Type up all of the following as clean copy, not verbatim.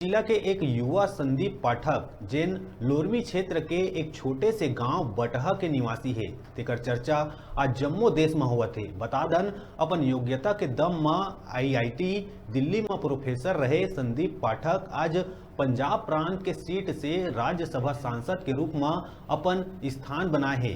जिला के एक युवा संदीप पाठक जैन लोरमी क्षेत्र के एक छोटे से गांव बटहा के निवासी है। तेकर चर्चा आज जम्मू देश में होवत है। बता दन अपन योग्यता के दम में आईआईटी दिल्ली में प्रोफेसर रहे संदीप पाठक आज पंजाब प्रांत के सीट से राज्यसभा सांसद के रूप में अपन स्थान बनाए है।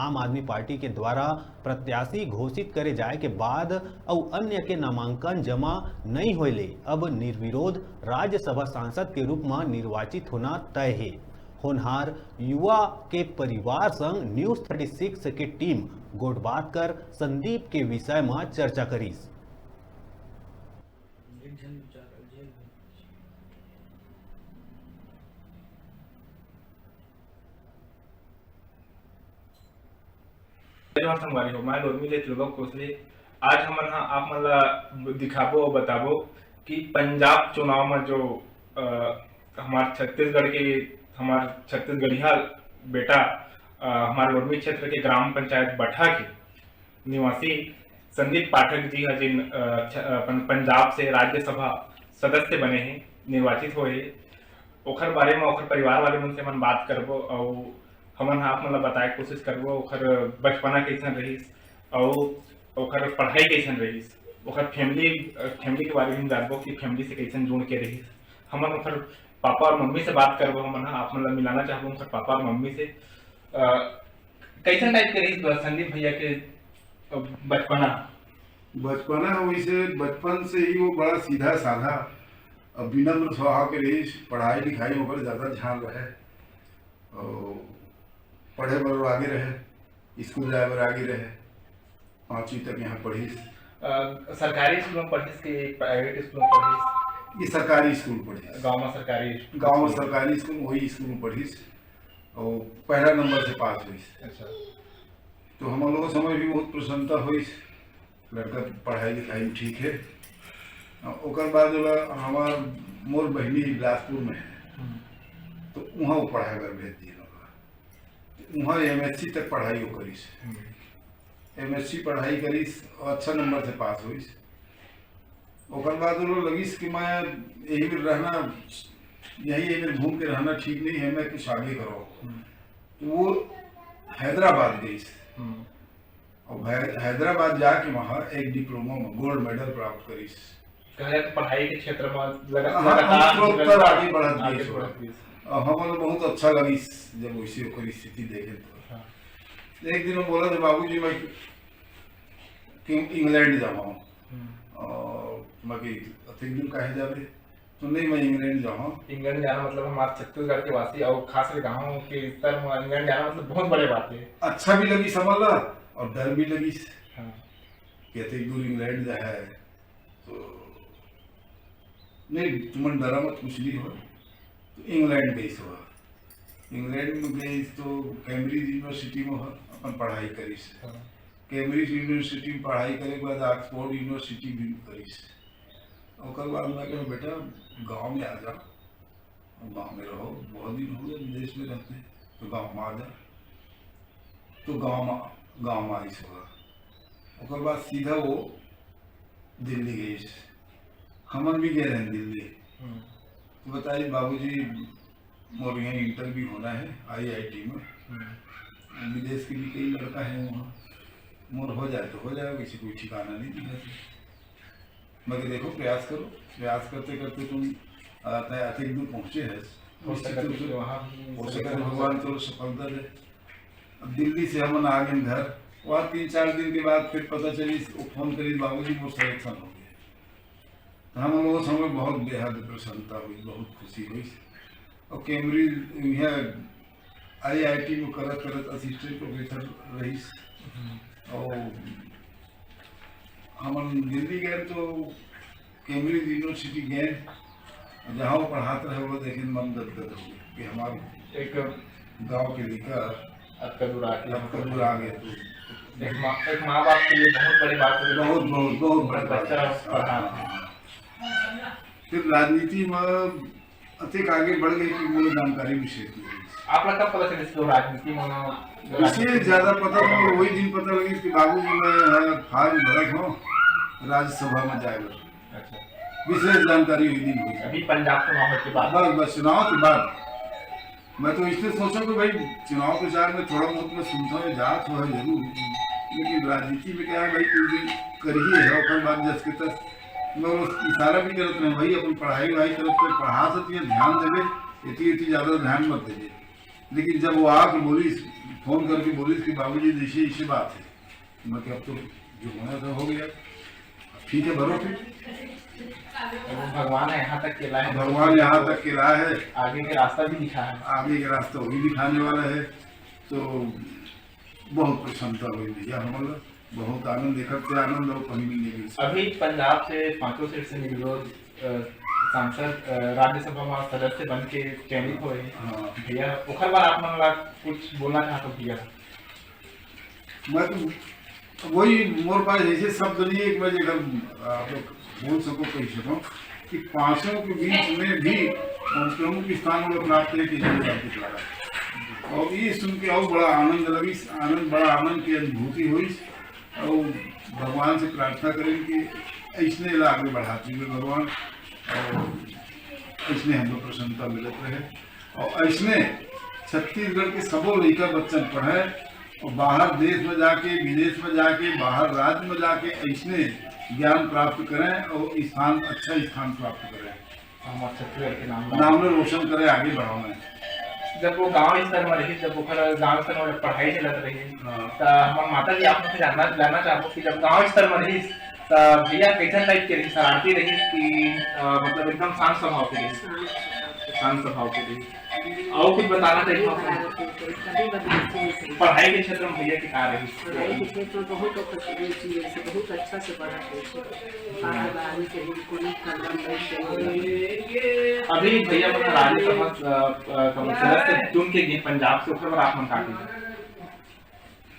आम आदमी पार्टी के द्वारा प्रत्याशी घोषित करे जाए के बाद और अन्य के नामांकन जमा नहीं होले अब निर्विरोध राज्यसभा सांसद के रूप में निर्वाचित होना तय है। होनहार युवा के परिवार संग न्यूज 36 के टीम गोठबात कर संदीप के विषय में चर्चा करीस। संगवारी हो मैं लोरमी ले लोगों को आज हमन आप मन दिखाबो और बताबो कि पंजाब चुनाव में जो हमार छत्तीसगढ़ के हमार छत्तीसगढ़िया बेटा हमारे लोरमी क्षेत्र के ग्राम पंचायत बटहा के निवासी संदीप पाठक जी जिन पंजाब से राज्यसभा सदस्य बने हैं, निर्वाचित हुए ओखर बारे में ओखर परिवार वाले मन से मन बात करबो और हमन आप मतलब बताए कोशिश करबो ओखर बचपना कैसन रहीस और ओखर पढ़ाई कैसन रहीस, ओखर फैमिली के बारे में जानबो कि फैमिली से कैसन जुड़ के रहीस। हमन ओखर पापा और मम्मी से बात करबो। हमन आप मतलब मिलाना चाहबो ओखर पापा और मम्मी से कैसन टाइप के रहीस संदीप भैया के बचपना वैसे बचपन से ही वो बड़ा सीधा साधा विनम्र स्वभाव के रहीस। पढ़ाई लिखाई में ज्यादा ध्यान रहे और पढ़े बर आगे रहे, स्कूल जाए बर आगे रहे, 5वीं तक यहाँ पढ़ीस। सरकारी स्कूल में पढ़ीस कि प्राइवेट स्कूल में पढ़ीस? ये सरकारी स्कूल पढ़ीस। गांव में सरकारी स्कूल वही स्कूल में पढ़ीस और पहला नंबर से पास हुई। अच्छा, तो हम लोगों समय भी बहुत प्रसन्नता हुई, लड़का पढ़ाई लिखाई में ठीक है। ओकर बाद हमार मोर बहनी बिलासपुर में है तो वहाँ वो पढ़ाई कर भेज दिए। वहाँ एमएससी तक पढ़ाई हो करीस, एमएससी पढ़ाई करीस और अच्छा नंबर से पास हुईस। ओकर बाद वो लगिस कि मैं यही में रहना, यही में घूम के रहना ठीक नहीं है, मैं कुछ आगे करो। तो वो हैदराबाद गई और हैदराबाद जाके वहाँ एक डिप्लोमा में गोल्ड मेडल प्राप्त करीस। पढ़ाई के क्षेत्र में लगातार आगे बढ़त गई। हमारे बहुत अच्छा लगी जब वैसी स्थिति देखे। तो एक दिन बोला कि बाबूजी मैं इंग्लैंड जाऊँ और बाकी दिन कहे जावे तो नहीं मैं इंग्लैंड जाऊँ। इंग्लैंड जाना मतलब हमारे छत्तीसगढ़ के वासी और खास गाँव के स्तर में इंग्लैंड जाना मतलब बहुत बड़े बात है। अच्छा भी लगी समझ ला और डर भी लगी कि अतिक दूर इंग्लैंड जा है तो नहीं तुम डरा मत कुछ नहीं हो। तो इंग्लैंड गई हुआ, इंग्लैंड में गई तो कैम्ब्रिज यूनिवर्सिटी में अपन पढ़ाई करीस। कैम्ब्रिज यूनिवर्सिटी में पढ़ाई करे के बाद ऑक्सफोर्ड यूनिवर्सिटी भी करीस। और बाद मैं कहा बेटा गांव में आ जा, गांव में रहो, बहुत दिन हो गए विदेश में रहते तो गांव में आ जा। तो गांव में आईस हुआ। और बाद सीधा वो दिल्ली गई। हमन भी गए रहे दिल्ली। तो बताइए बाबूजी मोर यहाँ इंटरव्यू होना है आईआईटी में, विदेश के भी कई लड़का है वहाँ, मोर हो जाए तो हो जाए, किसी कोई ठिकाना नहीं दिया। मगर देखो प्रयास करो, प्रयास करते करते तुम अधिक दूर पहुँचे है, भगवान तो सफलता दे। अब दिल्ली से हम आ गए घर, वहाँ 3-4 दिन के बाद फिर पता चली फोन करी बाबूजी मोर सिलेक्शन हो गया। हम लोगों समय बहुत बेहद प्रसन्नता हुई, बहुत खुशी हुई। और कैम्ब्रिज यहाँ आईआईटी में करत असिस्टेंट प्रोफेसर रही। और हम दिल्ली गए तो कैम्ब्रिज यूनिवर्सिटी गए, जहाँ वो पढ़ाते रहे वो देखे मन गदगद हो गया कि हमारे एक गांव के लेकर दूर आ गए। तो एक माँ बाप के लिए बहुत बड़ी बात है, बहुत बड़ा। फिर राजनीति में अधिक आगे बढ़ गई कि मुझे जानकारी भी शेयर की। आप कब पता चला राजनीति में? इससे ज्यादा पता तो वही दिन पता लगी कि बाबूजी मैं फार्म भरत हूँ राज्यसभा में जाएगा। अच्छा, विशेष जानकारी हुई दिन हुई। अभी पंजाब चुनाव के बाद बस चुनाव के बाद मैं तो इसलिए सोचा कि भाई चुनाव प्रचार में थोड़ा बहुत मैं सुनता हूँ, जात हुआ जरूर, लेकिन राजनीति में क्या है भाई, कुछ दिन कर ही है और बाद जस के तस लोग इशारा भी करते हैं भाई अपन पढ़ाई वढ़ाई करते पढ़ा सकती है, ध्यान देवे, इतनी ज़्यादा ध्यान मत दीजिए। लेकिन जब वो आके बोली, फोन करके बोली कि बाबूजी जैसे ऐसी बात है, मैं अब तो जो होना था हो गया, ठीक है भरो फिर भगवान है यहाँ तक के लाए, भगवान यहाँ तक के लाए है, आगे के रास्ता भी दिखा है, आगे का रास्ता वही दिखाने वाला है। तो बहुत प्रसन्नता हुई भैया, हमारा बहुत आनंद, देखते आनंद और कहीं मिलने की। अभी पंजाब से 5 सीट से निर्विरोध सांसद राज्यसभा में सदस्य बन के चयनित हुए। हाँ भैया ओखर बार आप मन ला कुछ बोलना चाहते हो भैया? मैं तो वही मोर पास ऐसे शब्द नहीं है कि मैं एकदम आप लोग बोल सको, कह सको कि पांचों के बीच में भी प्रमुख स्थान में प्राप्त है कि और ये सुन के और बड़ा आनंद लगी, बड़ा आनंद की अनुभूति हुई और भगवान से प्रार्थना करें कि ऐसने आगे बढ़ाते हुए भगवान और इसने हमको प्रसन्नता मिलत रहे और ऐसने छत्तीसगढ़ के सबों लड़का बच्चन पढ़े और बाहर देश में जाके, विदेश में जाके, बाहर राज्य में जाके ऐसने ज्ञान प्राप्त करें और स्थान, अच्छा स्थान प्राप्त करें, हमारे छत्तीसगढ़ के नाम रोशन करें, आगे बढ़ाएं। जब वो गांव स्तर में रही, जब वो गांव स्तर में पढ़ाई चलत रही, तो हमारे माता जी आपसे जानना चाहूँ कि जब गांव स्तर में रही तो भैया कैसन टाइप के रही, शरारती रही कि मतलब एकदम शांत स्वभाव के रही? शांत स्वभाव के रही। और कुछ बताना चाहिए पढ़ाई के क्षेत्र में भैया की क्या रही? पढ़ाई के क्षेत्र में बहुत अच्छा से पढ़ा अभी भैया मतलब राज्यसभा सदस्य चुन के गए पंजाब से, ऊपर आप मन काटे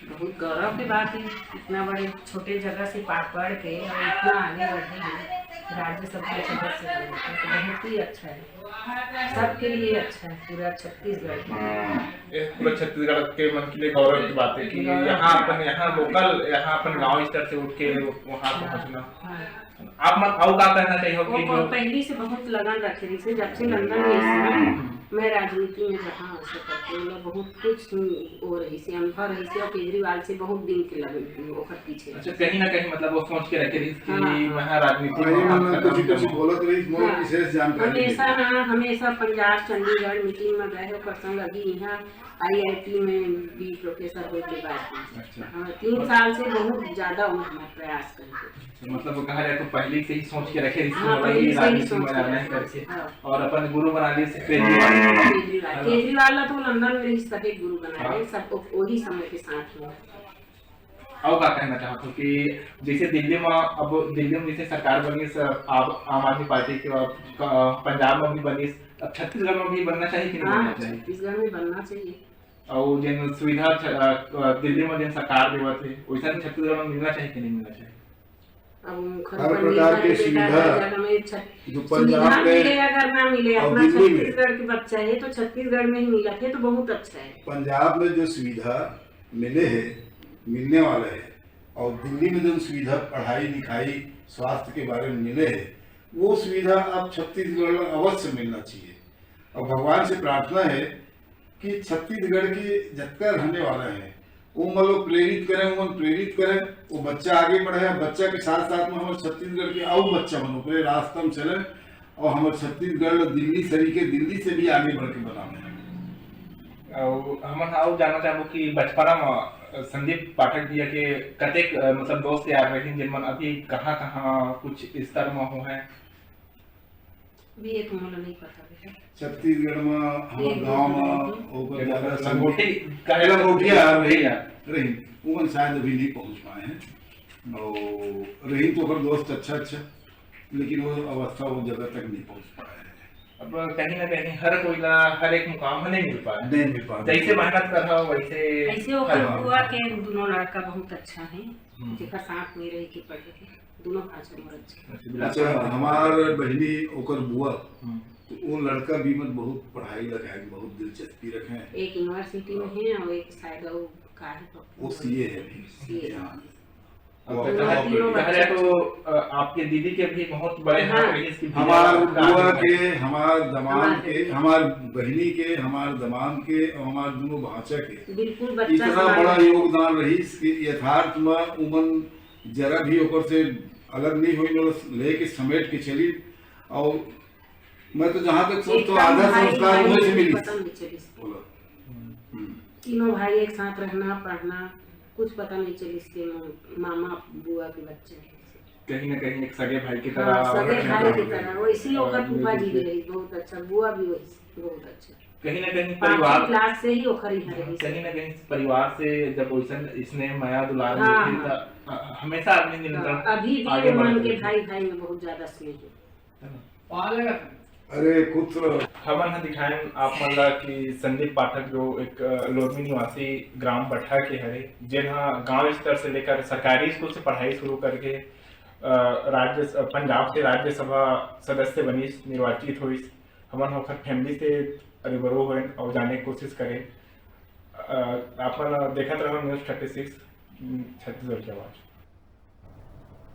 बहुत गौरव की बात है, इतना बड़े छोटे जगह से पढ़ के और इतना आगे बढ़े हैं, राज्यसभा सदस्य बने, तो बहुत ही अच्छा है, सबके लिए अच्छा है, पूरा छत्तीसगढ़ पूरा छत्तीसगढ़ के मन के लिए गौरव की बात है कि यहाँ लोकल, यहाँ अपन गांव स्तर से उठ के वहाँ पहुँचना। आप मत आओ क्या कहना चाहिए कि जो पहले से बहुत लगन रखे रही, जब से लंदन में मैं राजनीति में रहा से करते बहुत कुछ हो रही से अनुभव रही से और केजरीवाल से बहुत दिन के लगे थी ओखर पीछे। अच्छा, कहीं ना कहीं मतलब वो सोच के रखे रही कि वहाँ राजनीति में हमेशा पंजाब चंडीगढ़ मीटिंग में गए हो, प्रसंग लगी यहाँ IIT में भी प्रोफेसर हो के बाद 3 साल से बहुत ज्यादा उन्होंने प्रयास करके, मतलब वो कहा जाए तो पहले से ही सोच के रखे राजनीति में रहना करके और अपन गुरु बना लिए केजरीवाल तो लंदन में ही सभी गुरु बनाए सब वही समय के साथ में। और क्या कहना चाहते हो कि जैसे दिल्ली में जैसे सरकार बनी, आम आदमी पार्टी के पंजाब में भी बनी, अब छत्तीसगढ़ में भी बनना चाहिए कि नहीं बनना चाहिए? छत्तीसगढ़ में बनना चाहिए और जिन सुविधा दिल्ली में जिन सरकार देवा थे वैसा छत्तीसगढ़ में मिलना चाहिए कि नहीं मिलना चाहिए? हर प्रकार की सुविधा जो पंजाब में अगर ना मिले, अपना छत्तीसगढ़ के बच्चा है तो छत्तीसगढ़ में ही मिला है तो बहुत अच्छा है। पंजाब में जो सुविधा मिले है, मिलने वाला है, और दिल्ली में जो सुविधा पढ़ाई लिखाई स्वास्थ्य के बारे में मिले है, वो सुविधा अब छत्तीसगढ़ में अवश्य मिलना चाहिए। और भगवान से प्रार्थना है कि छत्तीसगढ़ के जितना रहने वाला है वो मतलब प्रेरित करें, वो बच्चा आगे बढ़े, बच्चा के साथ साथ में हमारे छत्तीसगढ़ के और बच्चा बनो पूरे रास्ता में चले और हमारे छत्तीसगढ़ दिल्ली से भी आगे बढ़ के बनाने। हम जानना चाहूँ कि बचपना में संदीप पाठक जी के कतेक मतलब दोस्त यार रहे जिनमन अभी कहाँ कुछ स्तर में हो है? भी एक मोला नहीं पता बेटा। छत्तीसगढ़ में हमारे गांव में ओकर ज्यादा लंगोटी कहेला रोटियां रही वो शायद अभी नहीं पहुंच पाए हैं और रही तो ओकर दोस्त अच्छा, लेकिन वो अवस्था वो जगह तक नहीं पहुंच पाए हैं। अब कहीं ना कहीं हर कोई ना हर एक मुकाम नहीं मिल पाया, जैसे मेहनत कर रहा हो वैसे हुआ के दोनों लड़का बहुत अच्छा है, जेकर साथ में रह के पढ़े दोनों भाषा में अच्छा। हमारे बहनी ओकर बुआ तो वो लड़का भी मत बहुत पढ़ाई लिखाई में बहुत दिलचस्पी रखे, एक यूनिवर्सिटी में है और एक शायद वो CA है अभी। पहले तो आपके दीदी के भी बहुत बड़े हाथ रहे इसकी हमार बुआ के, हमार दमाद के, हमार बहनी के, हमार दमाद के और हमार दोनों भाचा के बिल्कुल बच्चा इतना बड़ा योगदान रही कि यथार्थ में उमन जरा भी ओकर से अलग नहीं हुई, लेके समेट के चली। और मैं तो जहाँ तक सोचता आधा संस्कार उन्हें से मिली। तीनों भाई एक साथ रहना, पढ़ना, कुछ पता नहीं चली इसके मामा बुआ के बच्चे कहीं ना कहीं एक सगे भाई की हाँ, तरह सगे भाई की तरह वैसी ओकर फूफा जी रही बहुत अच्छा, बुआ भी वैसी बहुत अच्छा। कहीं ना कहीं पांचवी परिवार क्लास से ही ओकर ही रही। कहीं ना कहीं परिवार से जब वैसन इसने माया दुलार हाँ, मिलती था, हमेशा आदमी निरंतर अभी आगे भी मन बढ़ते के हैं। भाई भाई में बहुत ज्यादा स्नेह है। अरे कुछ हमन दिखाएं आप मतलब कि संदीप पाठक जो एक लोरमी निवासी ग्राम बटहा के है, जिन्हा गांव स्तर से लेकर सरकारी स्कूल से पढ़ाई शुरू करके पंजाब से राज्यसभा सदस्य बनी, निर्वाचित हुई। हमन होकर फैमिली से रूबरू हुए और जाने की कोशिश करें। अपन देखते रहो न्यूज़ 36 छत्तीसगढ़ की आवाज़।